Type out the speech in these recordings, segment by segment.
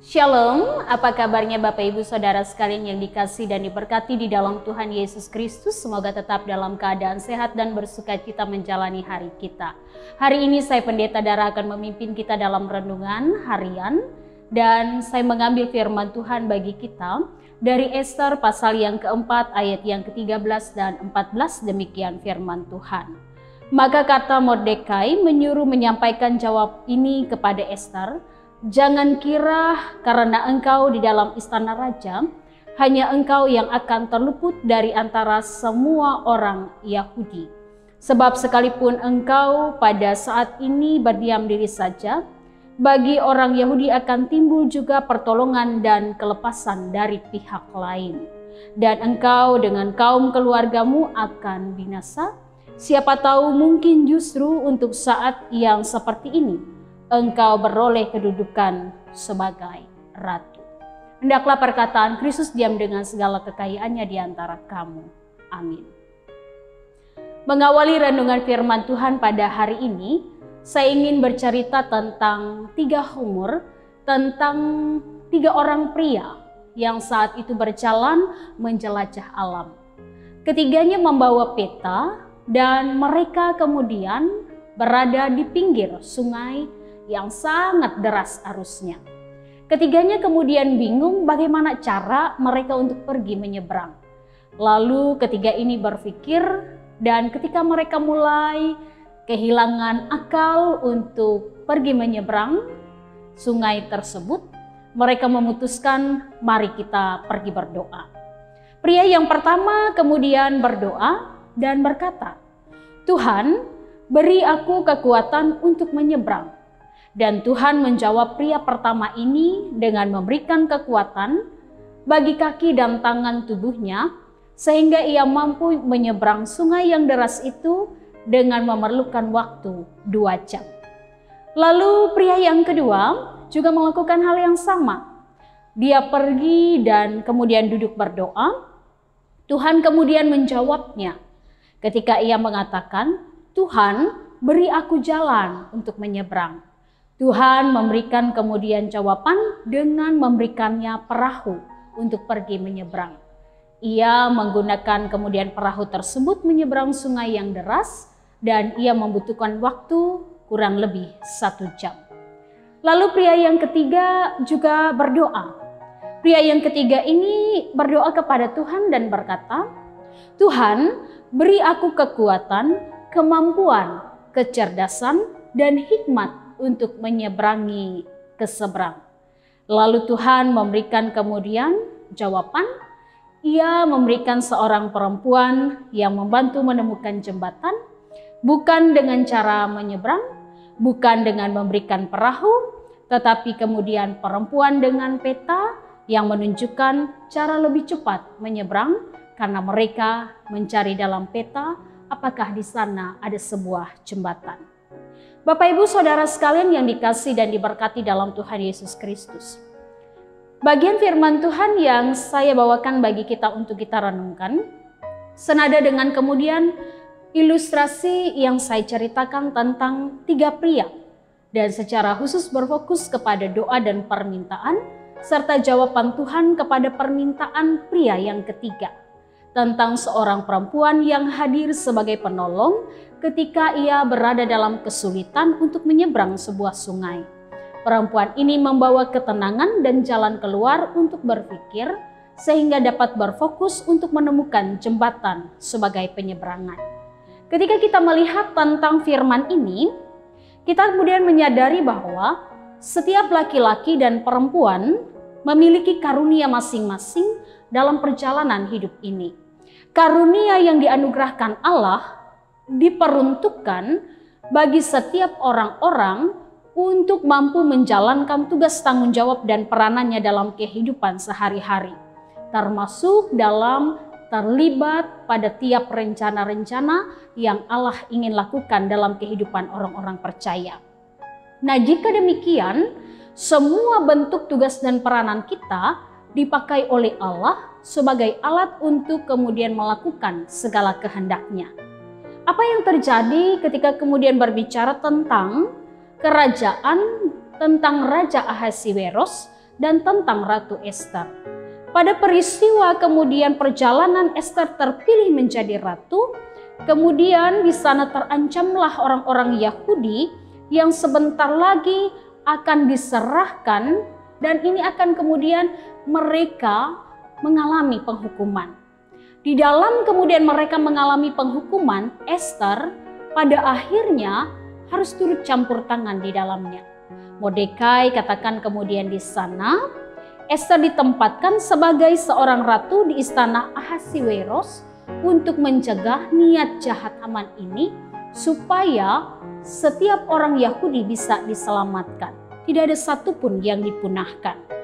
Shalom, apa kabarnya Bapak Ibu Saudara sekalian yang dikasihi dan diberkati di dalam Tuhan Yesus Kristus. Semoga tetap dalam keadaan sehat dan bersukacita menjalani hari kita. Hari ini saya Pendeta Dara akan memimpin kita dalam renungan harian. Dan saya mengambil firman Tuhan bagi kita dari Ester pasal yang keempat ayat yang ke-13 dan 14, demikian firman Tuhan. Maka kata Mordekai menyuruh menyampaikan jawab ini kepada Ester, "Jangan kira karena engkau di dalam istana raja, hanya engkau yang akan terluput dari antara semua orang Yahudi. Sebab sekalipun engkau pada saat ini berdiam diri saja, bagi orang Yahudi akan timbul juga pertolongan dan kelepasan dari pihak lain. Dan engkau dengan kaum keluargamu akan binasa. Siapa tahu mungkin justru untuk saat yang seperti ini, engkau beroleh kedudukan sebagai ratu. Hendaklah perkataan Kristus diam dengan segala kekayaannya di antara kamu. Amin." Mengawali renungan firman Tuhan pada hari ini, saya ingin bercerita tentang 3 humor, tentang 3 orang pria yang saat itu berjalan menjelajah alam. Ketiganya membawa peta dan mereka kemudian berada di pinggir sungai yang sangat deras arusnya. Ketiganya kemudian bingung bagaimana cara mereka untuk pergi menyeberang. Lalu ketiga ini berpikir, dan ketika mereka mulai kehilangan akal untuk pergi menyeberang sungai tersebut, mereka memutuskan, mari kita pergi berdoa. Pria yang pertama kemudian berdoa dan berkata, "Tuhan, beri aku kekuatan untuk menyeberang." Dan Tuhan menjawab pria pertama ini dengan memberikan kekuatan bagi kaki dan tangan tubuhnya, sehingga ia mampu menyeberang sungai yang deras itu dengan memerlukan waktu 2 jam. Lalu pria yang kedua juga melakukan hal yang sama. Dia pergi dan kemudian duduk berdoa. Tuhan kemudian menjawabnya ketika ia mengatakan, "Tuhan, beri aku jalan untuk menyeberang." Tuhan memberikan kemudian jawaban dengan memberikannya perahu untuk pergi menyeberang. Ia menggunakan kemudian perahu tersebut menyeberang sungai yang deras dan ia membutuhkan waktu kurang lebih 1 jam. Lalu pria yang ketiga juga berdoa. Pria yang ketiga ini berdoa kepada Tuhan dan berkata, "Tuhan, beri aku kekuatan, kemampuan, kecerdasan, dan hikmat untuk menyeberangi ke seberang." Lalu Tuhan memberikan kemudian jawaban. Ia memberikan seorang perempuan yang membantu menemukan jembatan, bukan dengan cara menyeberang, bukan dengan memberikan perahu, tetapi kemudian perempuan dengan peta yang menunjukkan cara lebih cepat menyeberang, karena mereka mencari dalam peta apakah di sana ada sebuah jembatan. Bapak Ibu Saudara sekalian yang dikasihi dan diberkati dalam Tuhan Yesus Kristus. Bagian firman Tuhan yang saya bawakan bagi kita untuk kita renungkan, senada dengan kemudian ilustrasi yang saya ceritakan tentang 3 pria, dan secara khusus berfokus kepada doa dan permintaan, serta jawaban Tuhan kepada permintaan pria yang ketiga, tentang seorang perempuan yang hadir sebagai penolong ketika ia berada dalam kesulitan untuk menyeberang sebuah sungai. Perempuan ini membawa ketenangan dan jalan keluar untuk berpikir, sehingga dapat berfokus untuk menemukan jembatan sebagai penyeberangan. Ketika kita melihat tentang firman ini, kita kemudian menyadari bahwa setiap laki-laki dan perempuan memiliki karunia masing-masing dalam perjalanan hidup ini. Karunia yang dianugerahkan Allah diperuntukkan bagi setiap orang-orang untuk mampu menjalankan tugas tanggung jawab dan peranannya dalam kehidupan sehari-hari, termasuk dalam terlibat pada tiap rencana-rencana yang Allah ingin lakukan dalam kehidupan orang-orang percaya. Nah, jika demikian, semua bentuk tugas dan peranan kita dipakai oleh Allah sebagai alat untuk kemudian melakukan segala kehendak-Nya. Apa yang terjadi ketika kemudian berbicara tentang kerajaan, tentang Raja Ahasiweros dan tentang Ratu Ester. Pada peristiwa kemudian perjalanan Ester terpilih menjadi ratu, kemudian di sana terancamlah orang-orang Yahudi yang sebentar lagi akan diserahkan, dan ini akan kemudian mereka mengalami penghukuman. Di dalam kemudian mereka mengalami penghukuman, Ester pada akhirnya harus turut campur tangan di dalamnya. Mordekai katakan kemudian di sana, Ester ditempatkan sebagai seorang ratu di istana Ahasiweros untuk mencegah niat jahat Haman ini supaya setiap orang Yahudi bisa diselamatkan. Tidak ada satupun yang dipunahkan.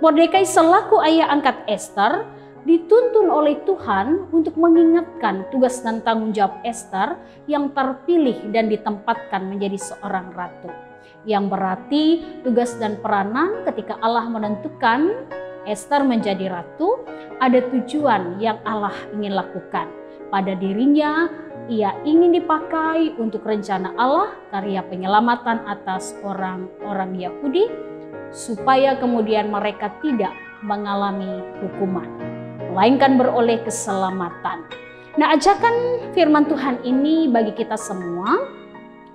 Mordekai selaku ayah angkat Ester dituntun oleh Tuhan untuk mengingatkan tugas dan tanggung jawab Ester yang terpilih dan ditempatkan menjadi seorang ratu. Yang berarti tugas dan peranan ketika Allah menentukan Ester menjadi ratu, ada tujuan yang Allah ingin lakukan. Pada dirinya, ia ingin dipakai untuk rencana Allah, karya penyelamatan atas orang-orang Yahudi, supaya kemudian mereka tidak mengalami hukuman, melainkan beroleh keselamatan. Nah, ajakan firman Tuhan ini bagi kita semua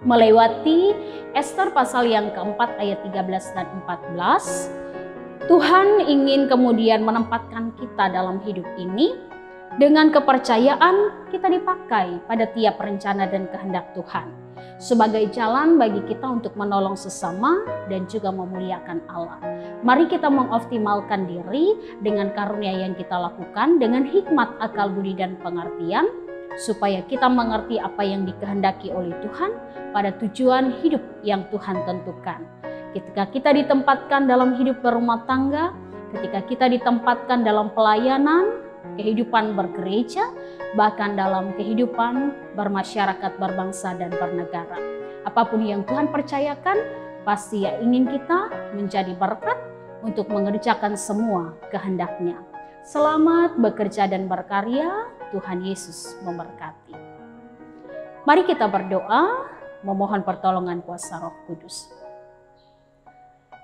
melewati Ester pasal yang keempat ayat 13 dan 14. Tuhan ingin kemudian menempatkan kita dalam hidup ini dengan kepercayaan kita dipakai pada tiap rencana dan kehendak Tuhan sebagai jalan bagi kita untuk menolong sesama dan juga memuliakan Allah. Mari kita mengoptimalkan diri dengan karunia yang kita lakukan dengan hikmat, akal budi dan pengertian, supaya kita mengerti apa yang dikehendaki oleh Tuhan pada tujuan hidup yang Tuhan tentukan. Ketika kita ditempatkan dalam hidup berumah tangga, ketika kita ditempatkan dalam pelayanan, kehidupan bergereja, bahkan dalam kehidupan bermasyarakat, berbangsa dan bernegara. Apapun yang Tuhan percayakan, pasti Ia ingin kita menjadi berkat untuk mengerjakan semua kehendak-Nya. Selamat bekerja dan berkarya. Tuhan Yesus memberkati. Mari kita berdoa, memohon pertolongan kuasa Roh Kudus.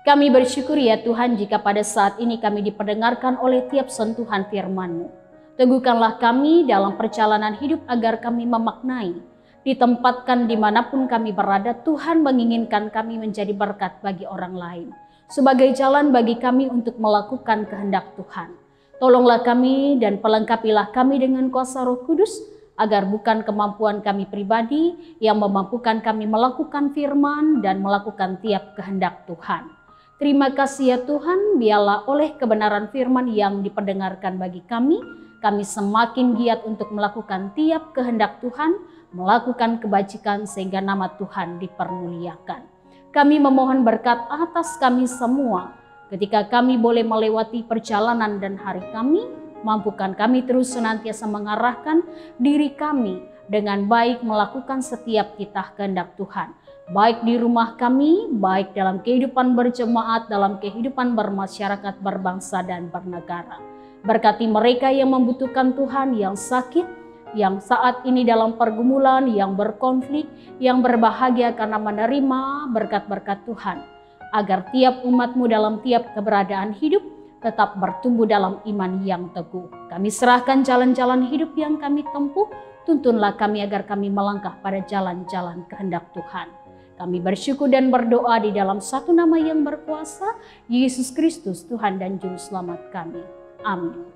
Kami bersyukur ya Tuhan jika pada saat ini kami diperdengarkan oleh tiap sentuhan firman-Mu. Teguhkanlah kami dalam perjalanan hidup agar kami memaknai, ditempatkan dimanapun kami berada, Tuhan menginginkan kami menjadi berkat bagi orang lain, sebagai jalan bagi kami untuk melakukan kehendak Tuhan. Tolonglah kami dan pelengkapilah kami dengan kuasa Roh Kudus, agar bukan kemampuan kami pribadi yang memampukan kami melakukan firman dan melakukan tiap kehendak Tuhan. Terima kasih ya Tuhan, biarlah oleh kebenaran firman yang diperdengarkan bagi kami semakin giat untuk melakukan tiap kehendak Tuhan, melakukan kebajikan sehingga nama Tuhan dipermuliakan. Kami memohon berkat atas kami semua, ketika kami boleh melewati perjalanan dan hari kami, mampukan kami terus senantiasa mengarahkan diri kami dengan baik melakukan setiap titah kehendak Tuhan. Baik di rumah kami, baik dalam kehidupan berjemaat, dalam kehidupan bermasyarakat, berbangsa dan bernegara. Berkati mereka yang membutuhkan Tuhan, yang sakit, yang saat ini dalam pergumulan, yang berkonflik, yang berbahagia karena menerima berkat-berkat Tuhan. Agar tiap umat-Mu dalam tiap keberadaan hidup tetap bertumbuh dalam iman yang teguh. Kami serahkan jalan-jalan hidup yang kami tempuh, tuntunlah kami agar kami melangkah pada jalan-jalan kehendak Tuhan. Kami bersyukur dan berdoa di dalam satu nama yang berkuasa, Yesus Kristus, Tuhan dan Juru Selamat kami. Amin.